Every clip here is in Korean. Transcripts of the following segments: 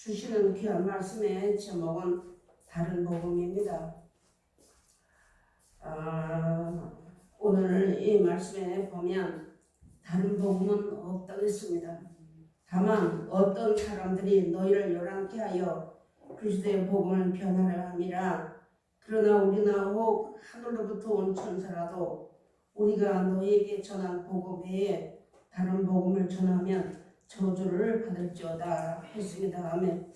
주시는 귀한 말씀의 제목은 다른 복음입니다. 오늘 이 말씀에 보면 다른 복음은 없다고 했습니다. 다만 어떤 사람들이 너희를 요란케 하여 그리스도의 복음을 변하려 함이라. 그러나 우리나 혹 하늘로부터 온 천사라도 우리가 너희에게 전한 복음 외에 다른 복음을 전하면 저주를 받을지어다 했습니다. 아멘.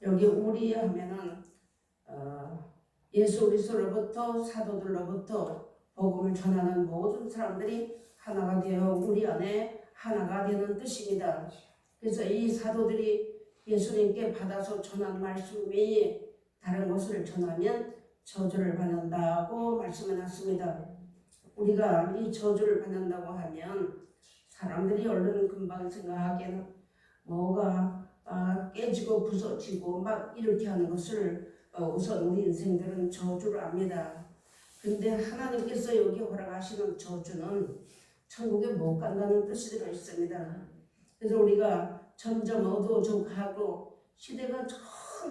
여기 우리 하면은 예수 그리스도로부터 사도들로부터 복음을 전하는 모든 사람들이 하나가 되어 우리 안에 하나가 되는 뜻입니다. 그래서 이 사도들이 예수님께 받아서 전한 말씀 외에 다른 것을 전하면 저주를 받는다고 말씀해놨습니다. 우리가 이 저주를 받는다고 하면 사람들이 얼른 금방 생각하기에는 뭐가 깨지고 부서지고 막 이렇게 하는 것을 우선 우리 인생들은 저주를 압니다. 근데 하나님께서 여기 허락하시는 저주는 천국에 못 간다는 뜻이 들어 있습니다. 그래서 우리가 점점 어두워져 가고 시대가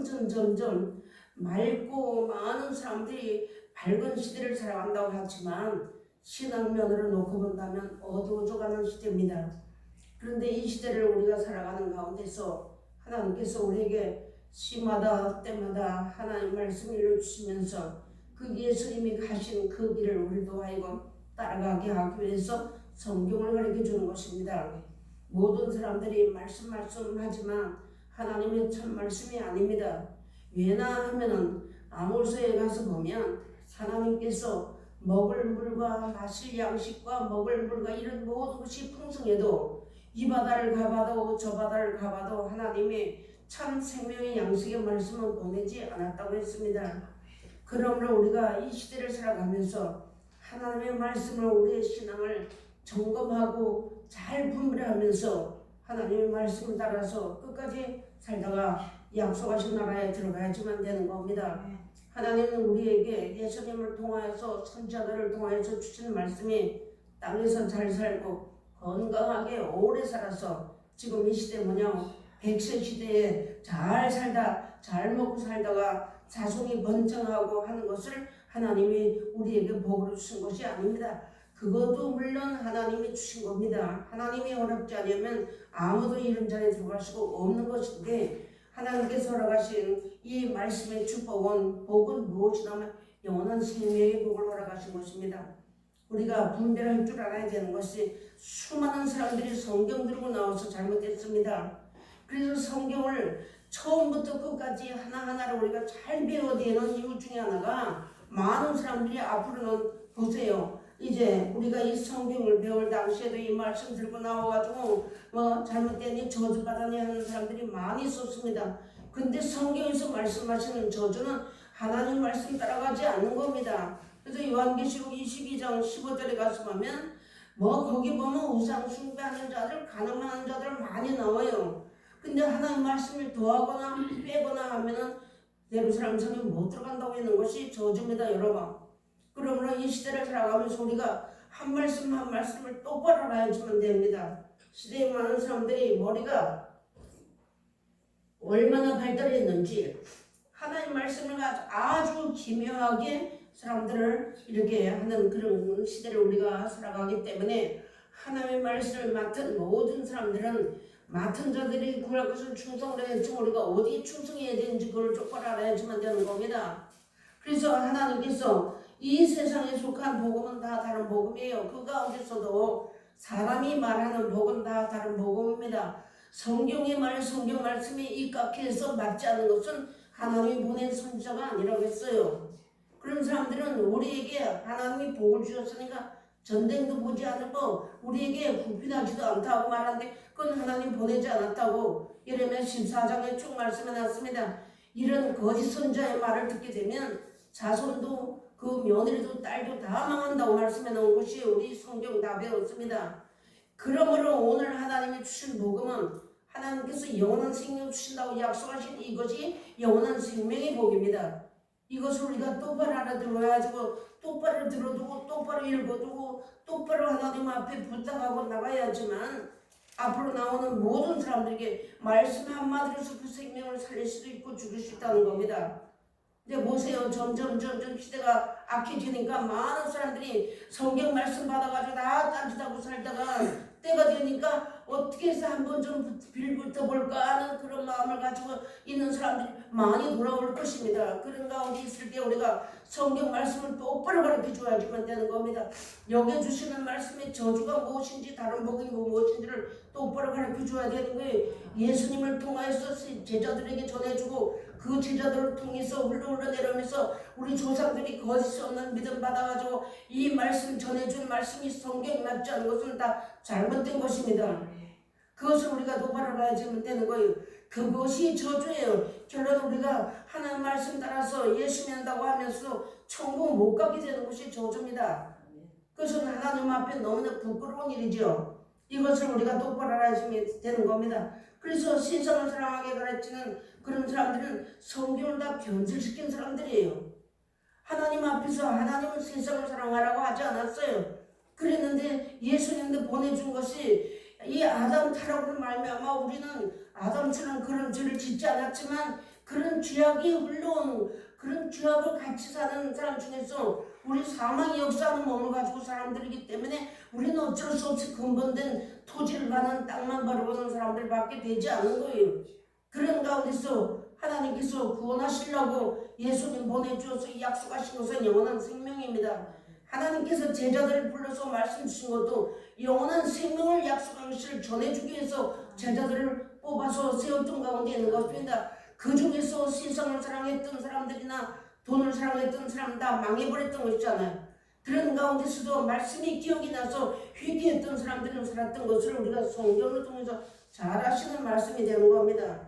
점점 맑고 많은 사람들이 밝은 시대를 살아간다고 하지만 신앙면으로 놓고 본다면 어두워져가는 시대입니다. 그런데 이 시대를 우리가 살아가는 가운데서 하나님께서 우리에게 시마다 때마다 하나님 말씀을 일러주시면서 그 예수님이 가신 그 길을 우리도 하여금 따라가게 하기 위해서 성경을 가르쳐주는 것입니다. 모든 사람들이 말씀하지만 하나님의 참 말씀이 아닙니다. 왜나 하면은 아모스에 가서 보면 하나님께서 먹을 물과 마실 양식과 먹을 물과 이런 모든 것이 풍성해도 이 바다를 가봐도 저 바다를 가봐도 하나님의 참 생명의 양식의 말씀은 보내지 않았다고 했습니다. 그러므로 우리가 이 시대를 살아가면서 하나님의 말씀을 우리의 신앙을 점검하고 잘 분별하면서 하나님의 말씀을 따라서 끝까지 살다가 약속하신 나라에 들어가야지만 되는 겁니다. 하나님은 우리에게 예수님을 통하여서 선지자들을 통하여서 주시는 말씀이 땅에서 잘 살고 건강하게 오래 살아서 지금 이 시대 뭐냐 100세 시대에 잘 살다 잘 먹고 살다가 자손이 번창하고 하는 것을 하나님이 우리에게 복으로 주신 것이 아닙니다. 그것도 물론 하나님이 주신 겁니다. 하나님이 허락지 않으면 아무도 이런 자리에 들어갈 수가 없는 것인데 하나님께서 허락하신 이 말씀의 축복은 복은 무엇이냐면 영원한 생명의 복을 허락하신 것입니다. 우리가 분별할 줄 알아야 되는 것이 수많은 사람들이 성경 들고 나와서 잘못했습니다. 그래서 성경을 처음부터 끝까지 하나하나를 우리가 잘 배워내는 이유 중에 하나가 많은 사람들이 앞으로는 보세요. 이제 우리가 이 성경을 배울 당시에도 이 말씀 들고 나와가지고 잘못되니 저주받아니 하는 사람들이 많이 있었습니다. 근데 성경에서 말씀하시는 저주는 하나님 말씀 따라가지 않는 겁니다. 그래서 요한계시록 22장 15절에 가서 보면 거기 보면 우상 숭배하는 자들 가늠하는 자들 많이 나와요. 근데 하나님 말씀을 더하거나 빼거나 하면은 예루살렘 성에 못 들어간다고 하는 것이 저주입니다, 여러분. 그러므로 이 시대를 살아가면서 우리가 한 말씀 한 말씀을 똑바로 알아야지만 됩니다. 시대에 많은 사람들이 머리가 얼마나 발달했는지 하나님 말씀을 아주 기묘하게 사람들을 이렇게 하는 그런 시대를 우리가 살아가기 때문에 하나님의 말씀을 맡은 모든 사람들은 맡은 자들이 구할 것을 충성을 해야지 우리가 어디에 충성해야 되는지 그걸 똑바로 알아야지만 되는 겁니다. 그래서 하나님께서 이 세상에 속한 복음은 다 다른 복음이에요. 그 가운데서도 사람이 말하는 복은 다 다른 복음입니다. 성경의 말, 성경 말씀에 입각해서 맞지 않는 것은 하나님이 보낸 선지자가 아니라고 했어요. 그런 사람들은 우리에게 하나님이 복을 주셨으니까 전쟁도 보지 않고 우리에게 불편하지도 않다고 말하는데 그건 하나님 보내지 않았다고 예레미야 14장에 쭉 말씀해놨습니다. 이런 거짓 선지자의 말을 듣게 되면 자손도 그 며느리도 딸도 다 망한다고 말씀해 놓은 것이 우리 성경 다 배웠습니다. 그러므로 오늘 하나님이 주신 복음은 하나님께서 영원한 생명 주신다고 약속하신 이것이 영원한 생명의 복입니다. 이것을 우리가 똑바로 알아들어가지고 똑바로 들어두고 똑바로 읽어두고 똑바로 하나님 앞에 부탁하고 나가야지만 앞으로 나오는 모든 사람들에게 말씀 한마디로서 그 생명을 살릴 수도 있고 죽일 수 있다는 겁니다. 근데 보세요. 점점 시대가 악해지니까 많은 사람들이 성경 말씀 받아가지고 다 딴짓하고 살다가 때가 되니까 어떻게 해서 한번 좀 빌붙어 볼까 하는 그런 마음을 가지고 있는 사람들이 많이 돌아올 것입니다. 그런 가운데 있을 때 우리가 성경 말씀을 똑바로 가르쳐 줘야지만 되는 겁니다. 여기에 주시는 말씀의 저주가 무엇인지 다른 복음이 무엇인지를 똑바로 가르쳐 줘야 되는 거예요. 예수님을 통하여서 제자들에게 전해주고 그 제자들을 통해서 흘러내려오면서 우리 조상들이 거짓 없는 믿음 받아가지고 이 말씀 전해준 말씀이 성경 맞지 않은 것은 다 잘못된 것입니다. 그것을 우리가 도발해야지 되는 거예요. 그것이 저주예요. 결론 우리가 하나님 말씀 따라서 예수 믿는다고 하면서 천국 못 가게 되는 것이 저주입니다. 그것은 하나님 앞에 너무나 부끄러운 일이죠. 이것을 우리가 똑바로 알아야지 되는 겁니다. 그래서 세상을 사랑하게 가르치는 그런 사람들은 성경을 다 변질시킨 사람들이에요. 하나님 앞에서 하나님은 세상을 사랑하라고 하지 않았어요. 그랬는데 예수님도 보내준 것이 이 아담 타락으로 말미암아 우리는 아담처럼 그런 죄를 짓지 않았지만 그런 죄악이 흘러온 그런 죄악을 같이 사는 사람 중에서 우리 사망이 역사하는 몸을 가지고 사람들이기 때문에 우리는 어쩔 수 없이 근본된 토지를 가는 땅만 바라보는 사람들밖에 되지 않은 거예요. 그런 가운데서 하나님께서 구원하시려고 예수님 보내주어서 약속하신 것은 영원한 생명입니다. 하나님께서 제자들을 불러서 말씀 주신 것도 영원한 생명을 약속한 것을 전해주기 위해서 제자들을 뽑아서 세웠던 가운데 있는 것입니다. 그 중에서 세상을 사랑했던 사람들이나 돈을 사랑했던 사람 다 망해버렸던 것이잖아요. 그런 가운데서도 말씀이 기억이 나서 회개했던 사람들은 살았던 것을 우리가 성경을 통해서 잘 아시는 말씀이 되는 겁니다.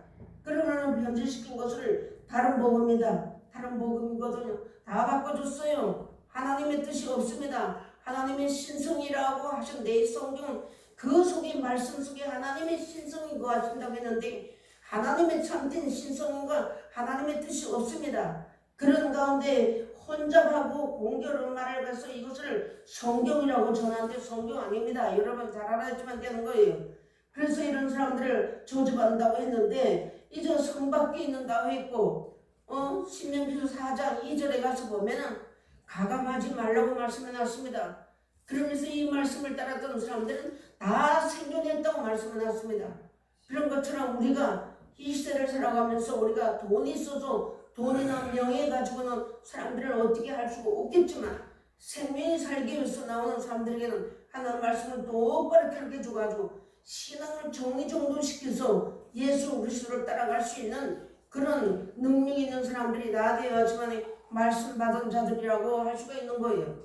그러면 변질시킨 것을 다른 복음입니다. 다른 복음이거든요. 다 바꿔줬어요. 하나님의 뜻이 없습니다. 하나님의 신성이라고 하신 내 성경 그 속에 말씀 속에 하나님의 신성이 거하신다고 했는데 하나님의 참된 신성과 하나님의 뜻이 없습니다. 그런 가운데 혼잡하고 공교로운 말을 해서 이것을 성경이라고 전하는데 성경 아닙니다. 여러분 잘 알아야지만 되는 거예요. 그래서 이런 사람들을 저주받는다고 했는데 이제 성 밖에 있는다고 했고 신명기서 4장 2절에 가서 보면은 가감하지 말라고 말씀해놨습니다. 그러면서 이 말씀을 따랐던 사람들은 다 생존했다고 말씀해놨습니다. 그런 것처럼 우리가 이 시대를 살아가면서 우리가 돈이 있어서 돈이나 명예 가지고는 사람들을 어떻게 할 수가 없겠지만 생명이 살기 위해서 나오는 사람들에게는 하나님 말씀을 똑바로 가르쳐줘가지고 신앙을 정리정돈시켜서 예수 그리스도를 따라갈 수 있는 그런 능력이 있는 사람들이 다 되어야지만 말씀 받은 자들이라고 할 수가 있는 거예요.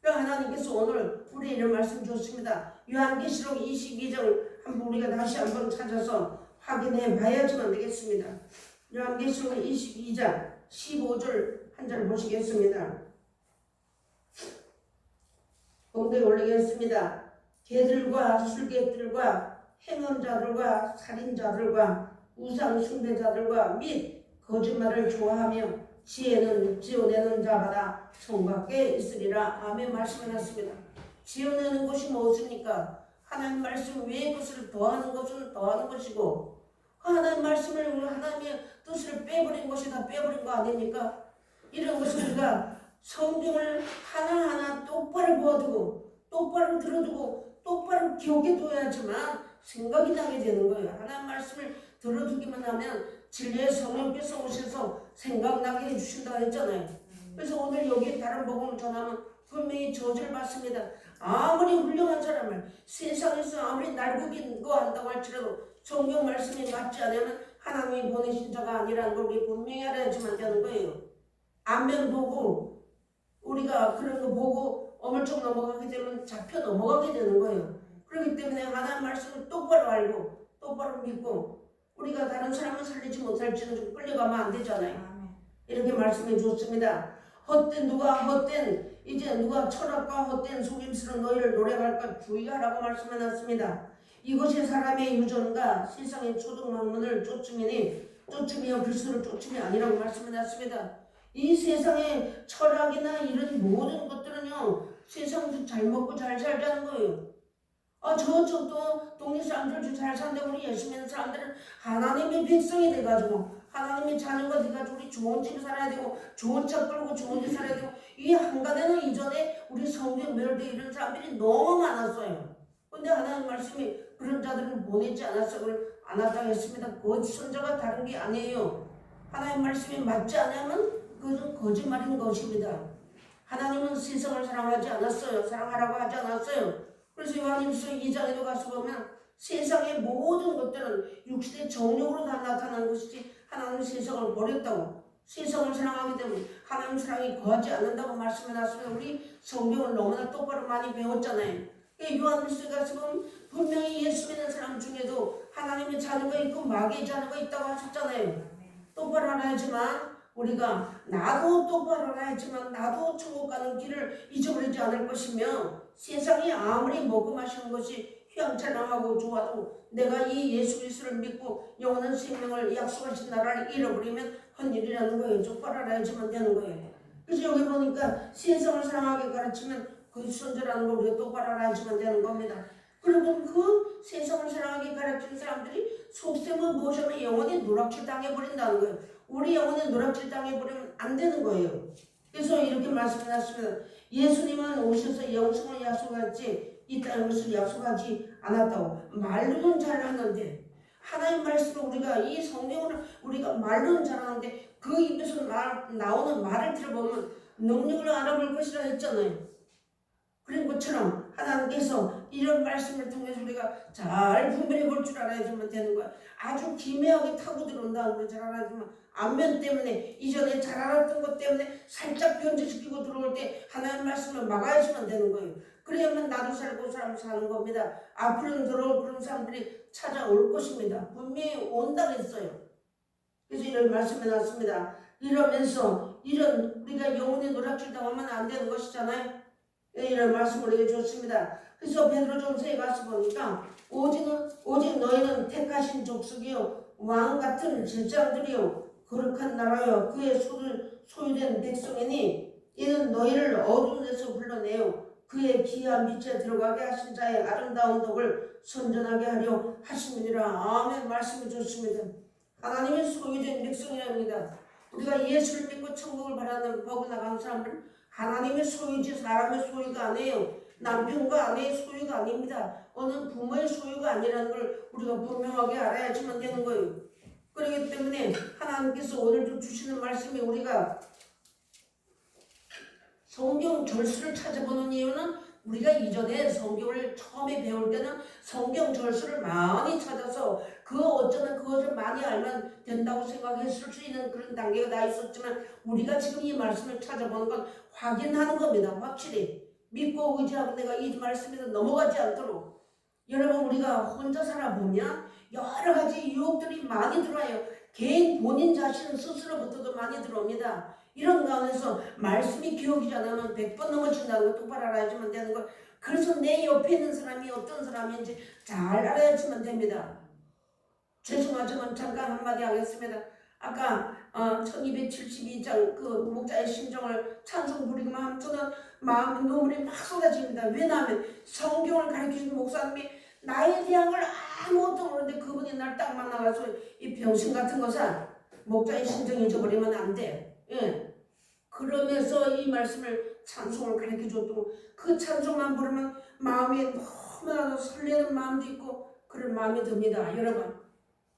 그러니까 하나님께서 오늘 우리에게 말씀 주셨습니다. 요한계시록 22장 한번 우리가 다시 한번 찾아서 확인해 봐야지만 되겠습니다. 요한계시록 22장 15절 한 절 보시겠습니다. 공대에 올리겠습니다. 개들과 술객들과 행언자들과 살인자들과 우상 숭배자들과 및 거짓말을 좋아하며 지혜는 지어내는 자마다 성 밖에 있으리라. 아멘 말씀해놨습니다. 지어내는 것이 무엇입니까? 하나님 말씀 외의 것을 더하는 것은 더하는 것이고 하나님 말씀을 하나님의 뜻을 빼버린 것이 다 빼버린 거 아닙니까? 이런 것을 우리가 성경을 하나하나 똑바로 보아두고 똑바로 들어두고 똑바로 기억해 둬야지만 생각이 나게 되는 거예요. 하나님 말씀을 들어두기만 하면 진리의 성령께서 오셔서 생각나게 해주신다 했잖아요. 그래서 오늘 여기 다른 복음을 전하면 분명히 저주를 받습니다. 아무리 훌륭한 사람을 세상에서 아무리 날고긴 거 한다고 할지라도 성경 말씀이 맞지 않으면 하나님이 보내신 자가 아니라는 걸 우리 분명히 알아야지만 되는 거예요. 안면 보고 우리가 그런 거 보고 어물쩍 넘어가게 되면 잡혀 넘어가게 되는 거예요. 그렇기 때문에 하나님 말씀을 똑바로 알고 똑바로 믿고 우리가 다른 사람을 살리지 못할지는 좀 끌려가면 안 되잖아요. 이렇게 말씀해 주었습니다. 이제 누가 철학과 헛된 속임수로 너희를 노래할까 주의하라고 말씀해놨습니다. 이것이 사람의 유전과 세상의 초등학문을 쫓음이며 그리스도를 쫓음이 아니라고 말씀해놨습니다. 이 세상의 철학이나 이런 모든 것들은요 세상에서 잘 먹고 잘 살자는 거예요. 저쪽도 동네 사람들 잘 사는데 우리 예수 믿는 사람들은 하나님의 백성이 돼가지고 하나님의 자녀가 돼가지고 우리 좋은 집에 살아야 되고 좋은 차 끌고 좋은 데 살아야 되고 이 한간에는 이전에 우리 성경 멸대 이런 사람들이 너무 많았어요. 근데 하나님 말씀이 그런 자들을 보내지 않았다고 했습니다. 그 선자가 다른 게 아니에요. 하나님 말씀이 맞지 않으면 그것은 거짓말인 것입니다. 하나님은 세상을 사랑하지 않았어요. 사랑하라고 하지 않았어요. 그래서 요한일서 2장에도 가서 보면 세상의 모든 것들은 육신의 정욕으로 다 나타난 것이지 하나님 세상을 버렸다고, 세상을 사랑하기 때문에 하나님 사랑이 거하지 않는다고 말씀해놨으면 우리 성경을 너무나 똑바로 많이 배웠잖아요. 요한일서에 가서 보면 분명히 예수 믿는 사람 중에도 하나님의 자녀가 있고 마귀의 자녀가 있다고 하셨잖아요. 똑바로 알아야지만 우리가 나도 똑바로 알아야지만 나도 천국 가는 길을 잊어버리지 않을 것이며 세상이 아무리 먹고 마시는 것이 휘황찬란하고 좋아도 내가 이 예수 그리스도를 믿고 영원한 생명을 약속하신 나라를 잃어버리면 헛일이라는 거예요. 똑바로 알아야지만 되는 거예요. 그래서 여기 보니까 세상을 사랑하게 가르치면 그 선제라는 걸 우리가 똑바로 알아야지만 되는 겁니다. 그러면 그 세상을 사랑하게 가르치는 사람들이 속셈은 무엇이냐면 영원히 노락질 당해버린다는 거예요. 우리 영혼에 노락질 당해버리면 안 되는 거예요. 그래서 이렇게 말씀해놨습니다. 예수님은 오셔서 영생을 약속했지 이 땅의 것을 약속하지 않았다고. 말로는 잘하는데 하나님 말씀을 우리가 이 성경을 우리가 말로는 잘하는데 그 입에서 나오는 말을 들어보면 능력을 알아볼 것이라 했잖아요. 그런 것처럼 하나님께서 이런 말씀을 통해서 우리가 잘 분별해 볼 줄 알아야지만 되는 거야. 아주 기묘하게 타고 들어온다는 걸 잘 알아야지만 안면 때문에 이전에 잘 알았던 것 때문에 살짝 변질시키고 들어올 때 하나님 말씀을 막아야지만 되는 거예요. 그래야만 나도 살고 사람 사는 겁니다. 앞으로는 들어올 그런 사람들이 찾아올 것입니다. 분명히 온다고 했어요. 그래서 이런 말씀해 놨습니다. 이러면서 이런 우리가 영혼의 노략질 당하면 안 되는 것이잖아요. 이런 말씀을 해줬습니다. 그래서 베드로전서에 가서 보니까 오직 너희는 택하신 족속이요 왕 같은 제장들이요 거룩한 나라요 그의 손을 소유된 백성이니 이는 너희를 어두운 데서 불러내요 그의 기이한 빛에 들어가게 하신 자의 아름다운 덕을 선전하게 하려 하심이니라. 아멘. 말씀해 줬습니다. 하나님의 소유된 백성이랍니다. 우리가 예수를 믿고 천국을 바라는 복을 나가는 사람들은 하나님의 소유지 사람의 소유가 아니에요. 남편과 아내의 소유가 아닙니다. 어느 부모의 소유가 아니라는 걸 우리가 분명하게 알아야지만 되는 거예요. 그렇기 때문에 하나님께서 오늘도 주시는 말씀이 우리가 성경 절수를 찾아보는 이유는 우리가 이전에 성경을 처음에 배울 때는 성경 절수를 많이 찾아서 어쩌면 그것을 많이 알면 된다고 생각했을 수 있는 그런 단계가 다 있었지만 우리가 지금 이 말씀을 찾아보는 건 확인하는 겁니다. 확실히 믿고 의지하고 내가 이 말씀에서 넘어가지 않도록. 여러분 우리가 혼자 살아보면 여러 가지 유혹들이 많이 들어와요. 개인 본인 자신 스스로부터도 많이 들어옵니다. 이런 가운데서 말씀이 기억이지 않으면 100번 넘어진다는 거 똑바로 알아야지만 되는 거. 그래서 내 옆에 있는 사람이 어떤 사람인지 잘 알아야지만 됩니다. 죄송하지만 잠깐 한마디 하겠습니다. 아까 1272장 그 목자의 심정을 찬송 부리기만 하면 저는 마음 눈물이 막 쏟아집니다. 왜냐하면 성경을 가르쳐준 목사님이 나에 대한 걸 아무것도 모르는데 그분이 날 딱 만나가서 이 병신 같은 것은 목자의 심정 잊어버리면 안 돼. 예. 그러면서 이 말씀을 찬송을 가르쳐줬고 그 찬송만 부르면 마음이 너무나도 설레는 마음도 있고 그런 마음이 듭니다. 여러분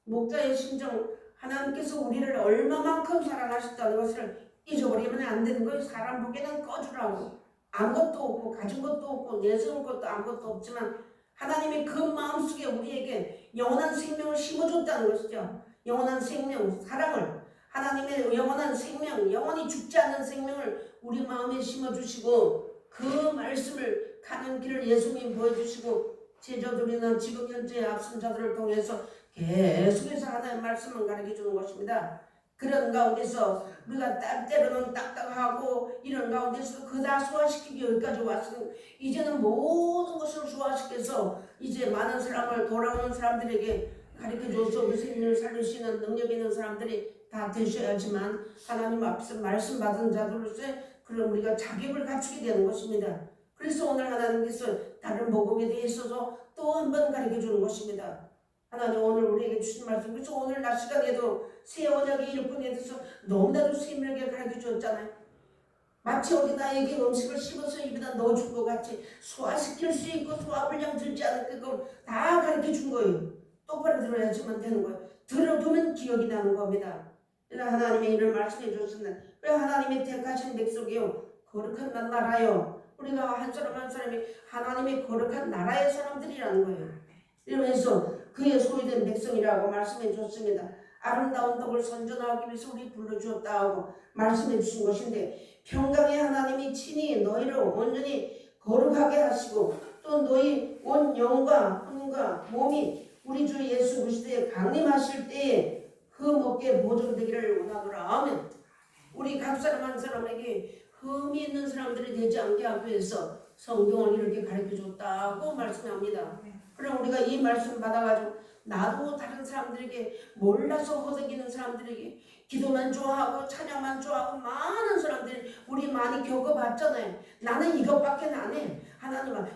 목자의 심정 하나님께서 우리를 얼마만큼 사랑하셨다는 것을 잊어버리면 안 되는 거예요. 사람 보기에는 꺼주라고 아무것도 없고 가진 것도 없고 내세울 것도 아무것도 없지만 하나님이 그 마음속에 우리에게 영원한 생명을 심어줬다는 것이죠. 영원한 생명, 사랑을 하나님의 영원한 생명, 영원히 죽지 않는 생명을 우리 마음에 심어주시고 그 말씀을 가는 길을 예수님 보여주시고 제자들이나 지금 현재 앞선 자들을 통해서 계속해서 하나님의 말씀을 가르쳐주는 것입니다. 그런 가운데서 우리가 때로는 딱딱하고 이런 가운데서 그다 소화시키기 여기까지 왔으니 이제는 모든 것을 소화시켜서 이제 많은 사람을 돌아오는 사람들에게 가르쳐줘서 우리 생명을 살릴 수 있는 능력 있는 사람들이 다 되셔야지만 하나님 앞에서 말씀 받은 자들로서 그런 우리가 자격을 갖추게 되는 것입니다. 그래서 오늘 하나님께서 다른 복음에 대해서도 또 한 번 가르쳐 주는 것입니다. 하나님 오늘 우리에게 주신 말씀, 그래서 오늘 낮 시간에도 새 언약의 일꾼에 대해서 너무나도 세밀하게 가르쳐 주었잖아요. 마치 어린아이에게 음식을 씹어서 입에다 넣어준 것 같이 소화시킬 수 있고 소화불량 들지 않게끔 다 가르쳐 준 거예요. 똑바로 들어야지만 되는 거예요. 들어두면 기억이 나는 겁니다. 하나님의 이를 말씀해 주셨습니다. 왜 하나님의 택하신 백성이요 거룩한 나라요. 우리가 한 사람 한 사람이 하나님의 거룩한 나라의 사람들이라는 거예요. 이러면서 그의 소유된 백성이라고 말씀해 주셨습니다. 아름다운 덕을 선전하기 위해서 우리 불러주었다 하고 말씀해 주신 것인데, 평강의 하나님이 친히 너희를 온전히 거룩하게 하시고 또 너희 온 영과 혼과 몸이 우리 주 예수 그리스도에 강림하실 때에 그 목에 보존되기를 원하노라. 아멘. 우리 각 사람 한 사람에게 흠이 있는 사람들이 되지 않게 하기 위해서 성경을 이렇게 가르쳐줬다고 말씀합니다. 그럼 우리가 이 말씀 받아가지고 나도 다른 사람들에게 몰라서 허덕이는 사람들에게 기도만 좋아하고 찬양만 좋아하고 많은 사람들이 우리 많이 겪어봤잖아요. 나는 이것밖에 안 해.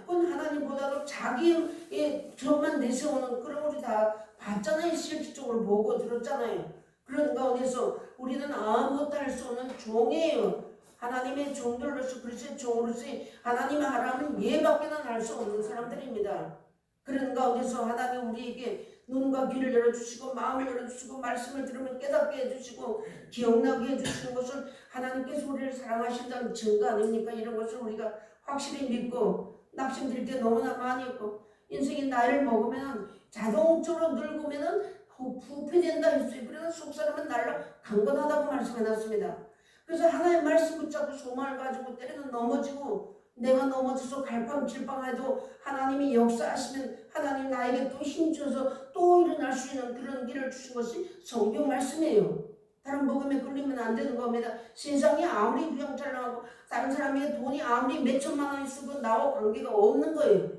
그건 하나님보다도 자기의 저만 내세우는 그런 우리 다 봤잖아요. 실질적으로 보고 들었잖아요. 그런 가운데서 우리는 아무것도 할 수 없는 종이에요. 하나님의 종들로서 그리스도의 종으로서 하나님의 하라면 예밖에는 할 수 없는 사람들입니다. 그런 가운데서 하나님 우리에게 눈과 귀를 열어주시고 마음을 열어주시고 말씀을 들으면 깨닫게 해주시고 기억나게 해주시는 것을 하나님께서 우리를 사랑하신다는 증거 아닙니까? 이런 것을 우리가 확실히 믿고 낙심될 때 너무나 많이 있고 인생이 나이를 먹으면 자동적으로 늙으면 부패된다 했어요. 그래서 속사람은 날로 강건하다고 말씀해놨습니다. 그래서 하나님의 말씀 붙잡고 소망을 가지고 때로는 넘어지고 내가 넘어져서 갈팡질팡해도 하나님이 역사하시면 하나님 나에게 또 힘줘서 또 일어날 수 있는 그런 길을 주신 것이 성경 말씀이에요. 다른 복음에 끌리면 안 되는 겁니다. 세상이 아무리 부양자랑하고 다른 사람에게 돈이 아무리 몇 천만 원 있어도 나와 관계가 없는 거예요.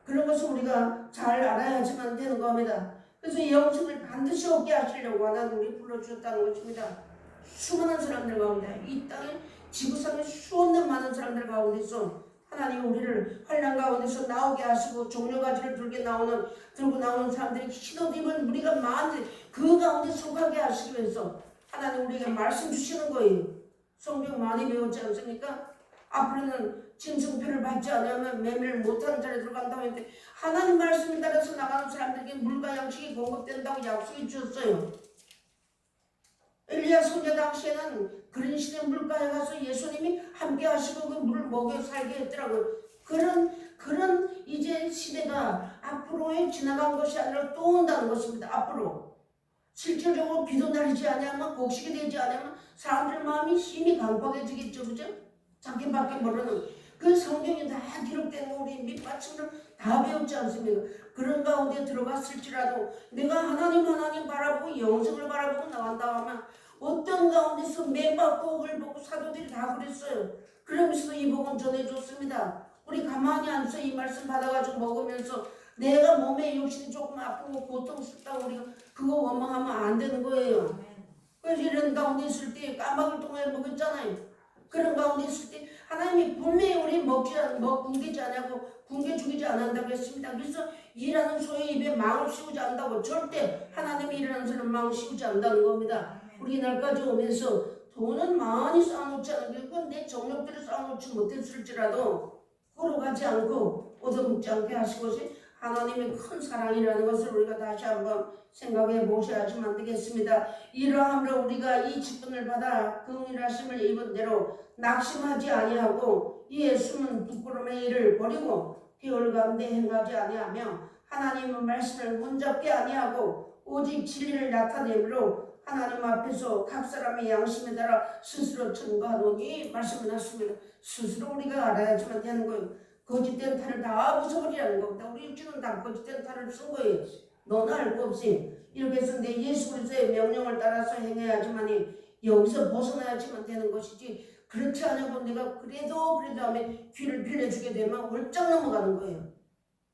그런 것을 우리가 잘 알아야지만 되는 겁니다. 그래서 영생을 반드시 얻게 하시려고 하나님 우리 불러주셨다는 것입니다. 수많은 사람들 가운데 이 땅에 지구상에 수없는 많은 사람들 가운데서 하나님 우리를 환난 가운데서 나오게 하시고 종려가지를 들고 나오는 사람들이 흰옷 입은 우리가 많은데 그 가운데 속하게 하시기 위해서 하나님 우리에게 말씀 주시는 거예요. 성경 많이 배웠지 않습니까? 앞으로는 짐승표를 받지 않으면 매매를 못하는 자리에 들어간다고 했는데 하나님 말씀에 따라서 나가는 사람들에게 물과 양식이 공급된다고 약속해 주셨어요. 엘리야 선교 당시에는 그런 시대 물가에 가서 예수님이 함께 하시고 그 물을 먹여 살게 했더라고요. 그런 이제 시대가 앞으로에 지나간 것이 아니라 또 온다는 것입니다. 앞으로 실질적으로 비도 내리지 않으면 곡식이 되지 않으면 사람들 마음이 심히 강팍해지겠죠. 그죠? 자기밖에 모르는 그 성경이 다 기록된 우리 밑받침을 다 배웠지 않습니까? 그런 가운데 들어갔을지라도 내가 하나님 바라보고 영생을 바라보고 나간다 하면 어떤 가운데서 매받고 옥을 보고 사도들이 다 그랬어요. 그러면서 이 복음 전해줬습니다. 우리 가만히 앉아서 이 말씀 받아가지고 먹으면서 내가 몸에 육신이 조금 아프고 고통스럽다고 우리가 그거 원망하면 안 되는 거예요. 그래서 이런 가운데 있을 때 까마귀 똥을 먹었잖아요. 그런 가운데 있을 때 하나님이 분명히 우리 굶기지 않냐고 굶겨 죽이지 않는다고 했습니다. 그래서 일하는 소의 입에 망을 씌우지 않는다고 절대 하나님이 일하는 소는 망을 씌우지 않는다는 겁니다. 우리 날까지 오면서 돈은 많이 쌓아놓지 않은 건 내 정력들을 쌓아놓지 못했을지라도 걸어가지 않고 얻어먹지 않게 하신 것이 하나님의 큰 사랑이라는 것을 우리가 다시 한번 생각해 보셔야지만 안 되겠습니다. 이러함으로 우리가 이 직분을 받아 긍휼하심을 입은 대로 낙심하지 아니하고 이에 숨은 부끄러움의 일을 버리고 비올 가운데 행하지 아니하며 하나님의 말씀을 문잡게 아니하고 오직 진리를 나타내므로 하나님 앞에서 각 사람의 양심에 따라 스스로 증거하노니 말씀을 하십니다. 스스로 우리가 알아야지만 되는 거예요. 거짓된 탈을 다 부숴버리라는 겁니다. 우리 육신은 다 거짓된 탈을 쓴 거예요. 너는 알 거 없이 이렇게 해서 내 예수 그리스도의 명령을 따라서 행해야지만이 여기서 벗어나야지만 되는 것이지, 그렇지 않으면 내가 그래도 하면 귀를 빌려주게 되면 홀짝 넘어가는 거예요.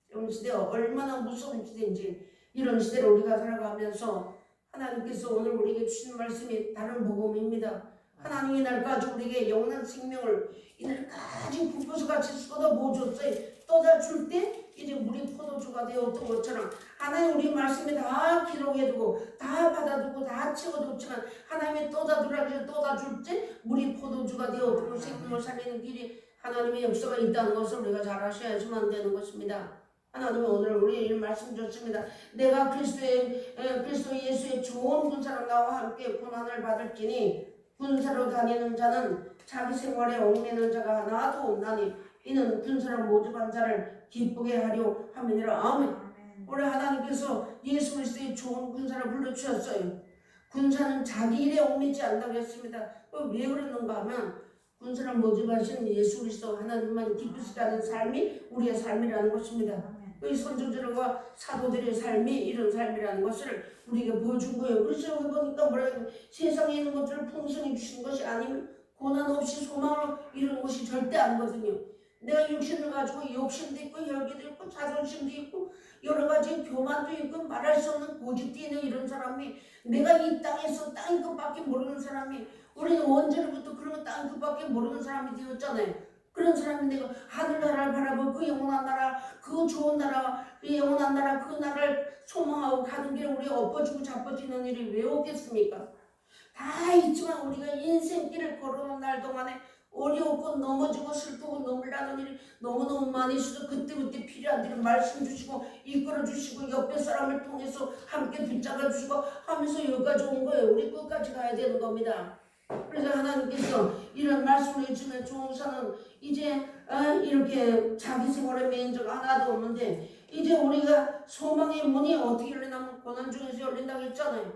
이런 시대가 얼마나 무서운 시대인지, 이런 시대를 우리가 살아가면서 하나님께서 오늘 우리에게 주신 말씀이 다른 복음입니다. 하나님이 날까지 우리에게 영원한 생명을 이날까지 불꽃같이 쏟아 부어줬어요. 쏟아줄 때 이제 물이 포도주가 되었던 것처럼 하나님 우리 말씀에 다 기록해두고 다 받아두고 다 채워뒀지만 하나님이 또다 줄지 물이 포도주가 되었고 생명을 살리는 길이 하나님의 역사가 있다는 것을 우리가 잘 아셔야지만 되는 것입니다. 하나님은 오늘 우리에게 말씀 주셨습니다. 내가 그리스도 예수의 좋은 군사로 나와 함께 고난을 받을지니 군사로 다니는 자는 자기 생활에 얽매는 자가 하나도 없나니 이는 군사로 모집한 자를 기쁘게 하려 함이니라. 아멘. 우리 하나님께서 예수 그리스도의 좋은 군사를 불러주셨어요. 군사는 자기 일에 얽매지 않다고 했습니다. 왜 그러는가 하면 군사를 모집하신 예수 그리스도 하나님만 기쁘시게 하는 삶이 우리의 삶이라는 것입니다. 이 선조들과 사도들의 삶이 이런 삶이라는 것을 우리에게 보여준 거예요. 그래서 여기 보니까 뭐라고 세상에 있는 것들을 풍성히 주신 것이 아니면 고난 없이 소망을 이루는 것이 절대 아니거든요. 내가 육신을 가지고 욕심도 있고 혈기도 있고 자존심도 있고 여러 가지 교만도 있고 말할 수 없는 고집도 있는 이런 사람이 내가 이 땅에서 땅인 것밖에 모르는 사람이 우리는 원죄로부터 그런 땅인 것밖에 모르는 사람이 되었잖아요. 그런 사람이 내가 하늘나라를 바라보고 그 영원한 나라 그 좋은 나라 그 영원한 나라 그 나라를 소망하고 가는 길에 우리가 엎어지고 자빠지는 일이 왜 없겠습니까? 다 있지만 우리가 인생길을 걸어오는 날 동안에 어려웠고 넘어지고 슬프고 눈물 나는 일이 너무너무 많이 있어서 그때그때 필요한 일을 말씀 주시고 이끌어 주시고 옆에 사람을 통해서 함께 붙잡아 주시고 하면서 여기까지 온 거예요. 우리 끝까지 가야 되는 겁니다. 그래서 하나님께서 이런 말씀을 해주면 종사는 이제 이렇게 자기 생활에 매인 적 하나도 없는데 이제 우리가 소망의 문이 어떻게 열리냐면 고난 중에서 열린다고 했잖아요.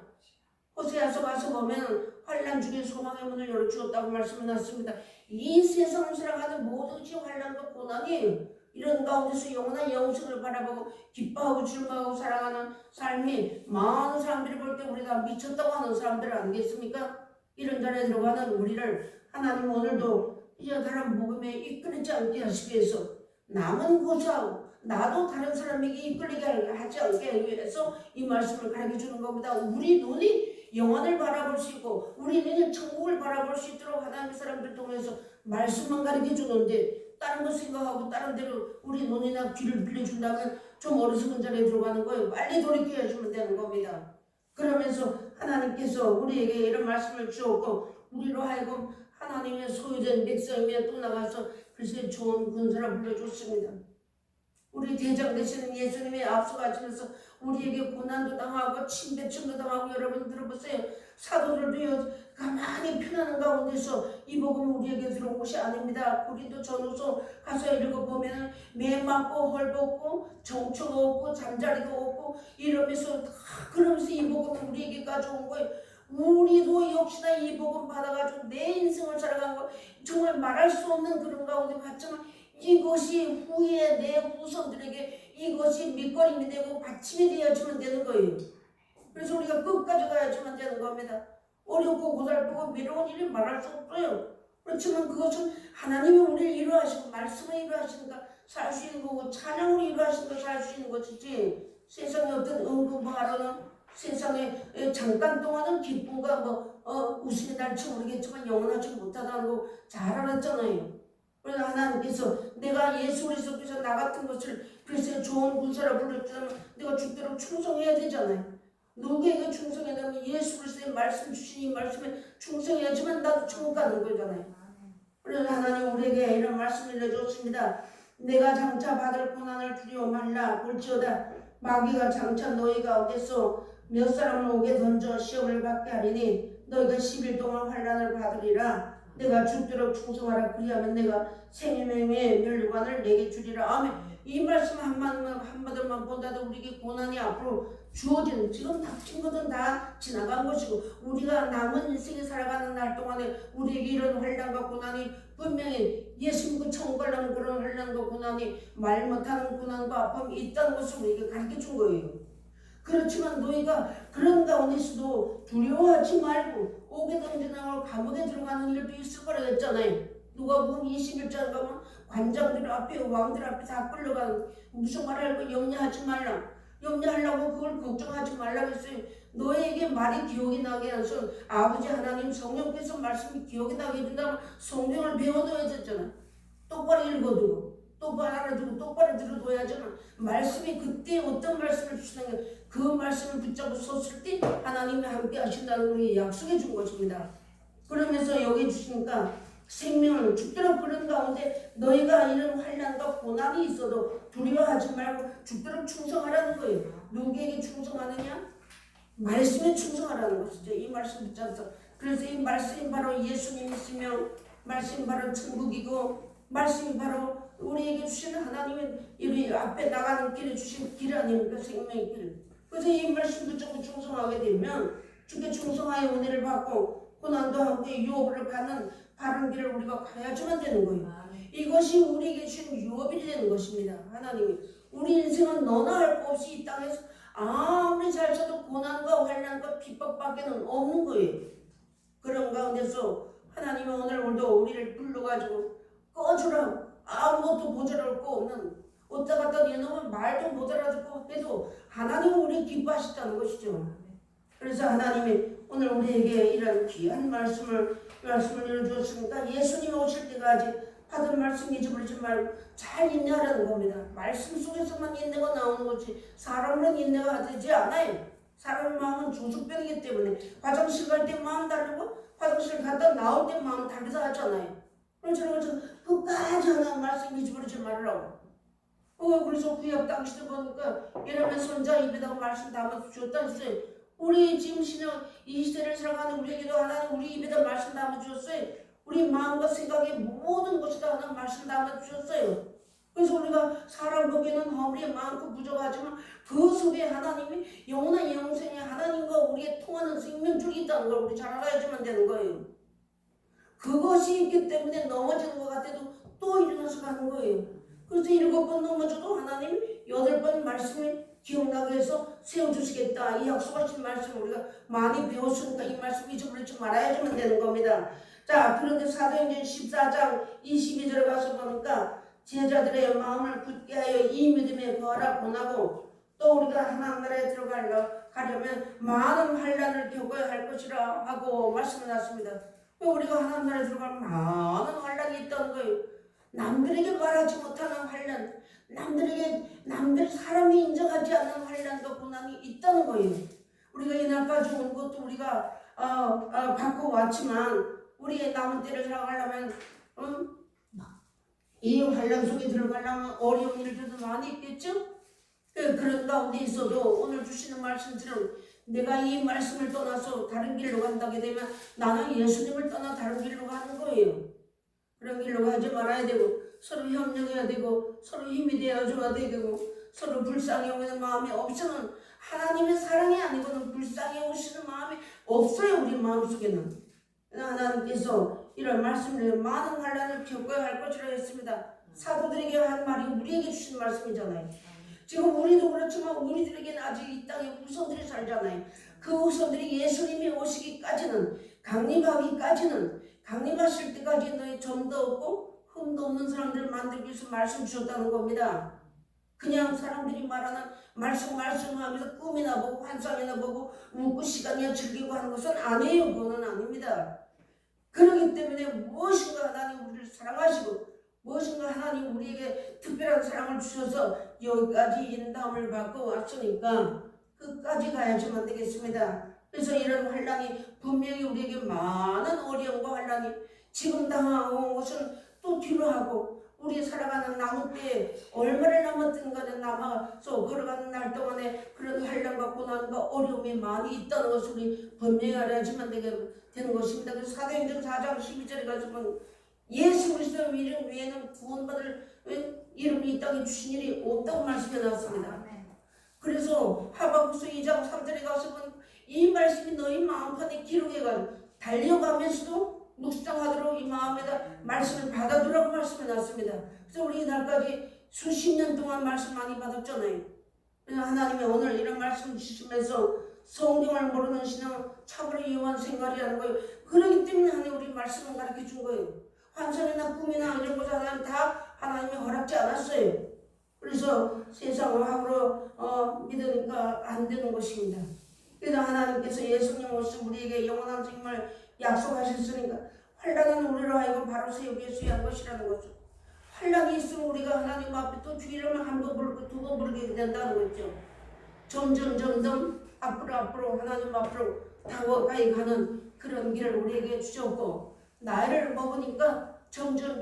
호세아서 가서 보면 환난 중에 소망의 문을 열어주었다고 말씀해놨습니다. 이 세상을 살아가는 모든 것이 환난과 고난이에요. 이런 가운데서 영원한 영생을 바라보고 기뻐하고 즐거워하고 살아가는 삶이 많은 사람들이 볼 때 우리가 미쳤다고 하는 사람들 아니겠습니까? 이런 자리에 들어가는 우리를 하나님 오늘도 이제 다른 복음에 이끌리지 않게 하시기 위해서 남은 고사하고 나도 다른 사람에게 이끌리게 하지 않게 위해서 이 말씀을 가르쳐 주는 겁니다. 우리 눈이 영원을 바라볼 수 있고 우리 눈이 천국을 바라볼 수 있도록 하나님의 사람들 통해서 말씀만 가르쳐 주는데 다른 거 생각하고 다른 데로 우리 눈이나 귀를 빌려준다면 좀 어리석은 자리에 들어가는 거예요. 빨리 돌이켜 주면 되는 겁니다. 그러면서 하나님께서 우리에게 이런 말씀을 주었고 우리로 하여금 하나님의 소유된 백성이며 또 나가서 글쎄 좋은 군사를 불러줬습니다. 우리 대장 되시는 예수님이 앞서가시면서 우리에게 고난도 당하고 침배침도 당하고 여러분 들어보세요. 사도들도요 가만히 편안한 가운데서 이 복음은 우리에게 들어온 것이 아닙니다. 고린도 전후서 가서 읽어보면 매 맞고 헐벗고 정처가 없고 잠자리도 없고 이러면서 그러면서 이 복음은 우리에게 가져온 거예요. 우리도 역시나 이 복음 받아가지고 내 인생을 살아간 거 정말 말할 수 없는 그런 가운데 갔지만 이것이 후에 내 후손들에게 이것이 밑거림이 되고 받침이 되어주면 되는 거예요. 그래서 우리가 끝까지 가야지만 되는 겁니다. 어렵고 고달프고 외로운 일이 말할 수 없어요. 그렇지만 그것은 하나님이 우리를 이루하시고 말씀을 이루하시니까 살 수 있는 거고 찬양으로 이루하시니까 살 수 있는 것이지 세상에 어떤 응급하러는 세상에 잠깐 동안은 기쁨과 웃음이 날지 모르겠지만 영원하지 못하다는 거 잘 알았잖아요. 그래서 하나님께서 내가 예수 그리스도께서 나 같은 것을 그리스도의 좋은 군사를 불렀다면 내가 죽도록 충성해야 되잖아요. 누구에게 충성해야 되면 예수 그리스도의 말씀 주신 이 말씀에 충성해야지만 나도 천국 가는 거잖아요. 그래서 하나님 우리에게 이런 말씀을 내줬습니다. 내가 장차 받을 고난을 두려워 말라. 볼지어다 마귀가 장차 너희 가운데서 몇 사람을 오게 던져 시험을 받게 하리니 너희가 10일 동안 환난을 받으리라. 내가 죽도록 충성하라. 그리하면 내가 생명의 멸류관을 내게 주리라. 아멘. 이 말씀 한마디만 본다도 우리에게 고난이 앞으로 주어지는 지금 닥친 것은 다 지나간 것이고 우리가 남은 인생에 살아가는 날 동안에 우리에게 이런 환난과 고난이 분명히 예수 믿고 천국 가려는 그런 환난과 고난이 말 못하는 고난과 아픔이 있다는 것을 우리에게 가르쳐 준 거예요. 그렇지만 너희가 그런 가운데서도 두려워하지 말고 오게 던지나고 감옥에 들어가는 일도 있을 거라고 했잖아요. 누가복음 21장 가면 관장들 앞에 왕들 앞에 다 끌려가는 무슨 말을 하고 염려하지 말라. 염려하려고 그걸 걱정하지 말라고 했어요. 너에게 말이 기억이 나게 해서 아버지 하나님 성령께서 말씀이 기억이 나게 해준다면 성경을 배워둬야 됐잖아. 똑바로 읽어두고 똑바로 알아두고 똑바로 들어둬야지만 말씀이 그때 어떤 말씀을 주시는 그 말씀을 붙잡고 섰을 때 하나님이 함께 하신다는 우리 약속해 준 것입니다. 그러면서 여기 주시니까 생명을 죽도록 그런 가운데 너희가 이런 환난과 고난이 있어도 두려워하지 말고 죽도록 충성하라는 거예요. 누구에게 충성하느냐? 말씀에 충성하라는 것이죠. 이 말씀 붙잡아서. 그래서 이 말씀이 바로 예수님이시며 말씀이 바로 천국이고 말씀이 바로 우리에게 주신 하나님의 이 앞에 나가는 길에 주신 길 아닙니까? 생명의 길. 그래서 이 말씀 붙잡고 충성하게 되면 주께 충성하여 은혜를 받고 고난도 함께 유업을 가는 바른 길을 우리가 가야지만 되는 거예요. 이것이 우리에게 주신 유업이 되는 것입니다. 하나님이 우리 인생은 너나 할 것 없이 이 땅에서 아무리 잘 써도 고난과 환난과 핍박밖에는 없는 거예요. 그런 가운데서 하나님은 오늘도 우리를 불러가지고 꺼주라 아무것도 모자랄 거 없는 어디다 갖다 내놓으면 말도 못 알아듣고 해도 하나님은 우리 기뻐하셨다는 것이죠. 그래서 하나님이 오늘 우리에게 이런 귀한 말씀을 내려주었으니까 예수님이 오실 때까지 받은 말씀 잊어버리지 말고 잘 인내하라는 겁니다. 말씀 속에서만 인내가 나오는 거지 사람은 인내가 되지 않아요. 사람 마음은 조숙병이기 때문에 화장실 갈 때 마음 다르고 화장실 갔다 나올 때 마음 다르다 하잖아요. 그래서 끝까지 하나님 말씀 잊어버리지 말라고. 그래서 구약 당시도 보니까 여러분의 손자 입에다가 말씀 담아 주었다 했어요. 우리 지금 신앙 이 시대를 살아가는 우리에게도 하나님 우리 입에다 말씀 담아 주었어요. 우리 마음과 생각의 모든 것에다 하나님 말씀 담아 주셨어요. 그래서 우리가 사람 보기에는 우리의 마음껏 부족하지만 그 속에 하나님이 영원한 영생의 하나님과 우리의 통하는 생명줄이 있다는 걸 우리 잘 알아야지만 되는 거예요. 그것이 있기 때문에 넘어지는 것 같아도 또 일어나서 가는 거예요. 그래서 7번 넘어져도 하나님 8번 말씀을 기억나게 해서 세워주시겠다. 이 약속하신 말씀 우리가 많이 배웠으니까 이 말씀 잊어버리지 말아야지만 되는 겁니다. 자, 그런데 사도행전 14장 22절에 가서 보니까 제자들의 마음을 굳게 하여 이 믿음에 거하라 권하고 또 우리가 하나님 나라에 들어가려면 많은 환난을 겪어야 할 것이라 하고 말씀을 놨습니다. 우리가 하나님 나라에 들어가면 많은 환난이 있다는 거예요. 남들에게 말하지 못하는 환난, 남들 사람이 인정하지 않는 환난과 고난이 있다는 거예요. 우리가 이날까지 온 것도 우리가 받고 왔지만 우리의 남은 때를 살아가려면 이 환난 속에 들어가려면 어려운 일들도 많이 있겠죠? 그런 가운데 있어도 오늘 주시는 말씀처럼 내가 이 말씀을 떠나서 다른 길로 간다게 되면 나는 예수님을 떠나 다른 길로 가는 거예요. 그런 길로 가지 말아야 되고 서로 협력해야 되고 서로 힘이 되어줘야 되고 서로 불쌍히 오는 마음이 없으면 하나님의 사랑이 아니고는 불쌍히 오시는 마음이 없어요. 우리 마음속에는. 하나님께서 이런 말씀을 많은 환난을 겪어야 할 것이라 했습니다. 사도들에게 한 말이 우리에게 주신 말씀이잖아요. 지금 우리도 그렇지만 우리들에게는 아직 이 땅에 후손들이 살잖아요. 그 후손들이 예수님이 오시기까지는 강림하실 때까지 너희 점도 없고 흠도 없는 사람들을 만들기 위해서 말씀 주셨다는 겁니다. 그냥 사람들이 말하는 말씀하면서 꿈이나 보고 환상이나 보고 웃고 시간이나 즐기고 하는 것은 아니에요. 그거는 아닙니다. 그렇기 때문에 무엇인가 하나님 우리를 사랑하시고 무엇인가 하나님 우리에게 특별한 사랑을 주셔서 여기까지 인도함을 받고 왔으니까 끝까지 가야지만 되겠습니다. 그래서 이런 환난이 분명히 우리에게 많은 어려움과 환난이 지금 당하고 것은 또 뒤로 하고 우리 살아가는 남은 때에 얼마를 남았든 간에 남아서 걸어가는 날 동안에 그런 환난과 고난과 어려움이 많이 있다는 것을 우리 분명히 알아야지만 되는 것입니다. 그래서 사도행전 4장 12절에 가서 보면 예수 그리스도의 이름 외에는 구원받을 이름이 이 땅에 주신 일이 없다고 말씀해 놨습니다. 그래서 하박국서 2장 3절에 가서 보면 이 말씀이 너희 마음판에 기록해가지고 달려가면서도 묵상하도록 이 마음에다 말씀을 받아두라고 말씀해 놨습니다. 그래서 우리 이날까지 수십 년 동안 말씀 많이 받았잖아요. 그래서 하나님이 오늘 이런 말씀 주시면서 성경을 모르는 신앙은 참으로 위험한 생활이라는 거예요. 그렇기 때문에 하나님 우리 말씀을 가르쳐 준 거예요. 환상이나 꿈이나 이런 것을 하나님 다 하나님이 허락지 않았어요. 그래서 세상으로 믿으니까 안 되는 것입니다. 그래서 하나님께서 예수님 오신 우리에게 영원한 생명을 약속하셨으니까 환난은 우리로 하여금 바로 세우기 위해서 한 것이라는 거죠. 환란이 있으면 우리가 하나님 앞에 또 주 이름을 한 번 부르고 두 번 부르게 된다는 거죠. 점점 앞으로 하나님 앞으로 다가가야 가는 그런 길을 우리에게 주셨고, 나이를 먹으니까 점점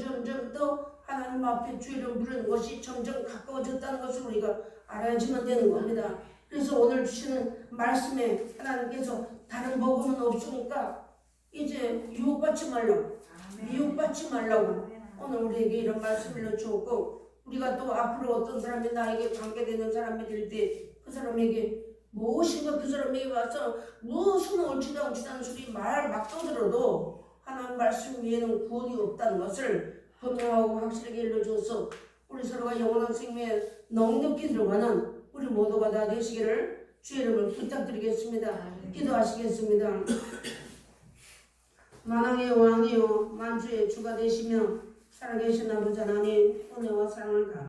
더 하나님 앞에 주 이름 부르는 것이 점점 가까워졌다는 것을 우리가 알아야지만 되는 겁니다. 그래서 오늘 주시는 말씀에 하나님께서 다른 복음은 없으니까 이제 유혹받지 말라고, 미혹받지 말라고 오늘 우리에게 이런 말씀을 주었고, 우리가 또 앞으로 어떤 사람이 나에게 관계되는 사람이 될 때 그 사람에게 무엇인가 그 사람에게 와서 무슨 옳지도 않은 소리 말 막 떠들어도 하나님 말씀 위에는 구원이 없다는 것을 분명하고 확실하게 일러줘서 우리 서로가 영원한 생명에 넉넉히 들어가는 우리 모두가 다 되시기를 주의 이름을 부탁드리겠습니다. 기도하시겠습니다. 만왕의 왕이요 만주의 주가 되시며 살아계신 아버지 하나님, 은혜와 사랑을 다